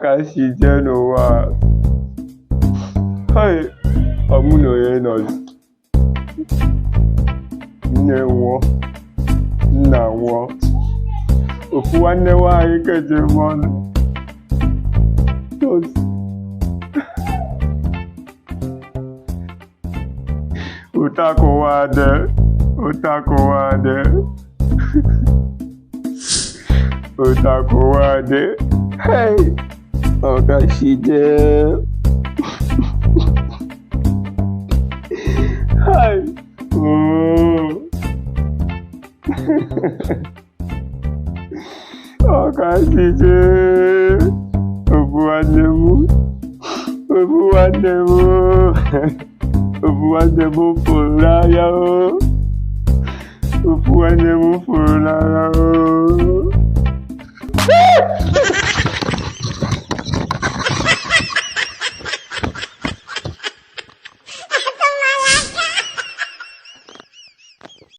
Kasije n'ụwa. Hai, ọmụ na onye nọ. Nne nwụọ, nna nwụọ. Ofu nwanne nwaanyị keje m ọnụ. Utakuwade. Hey, Kasije. Hi. Kasije. Obuwanemu fulaya o. Obuwanemu fulaya o.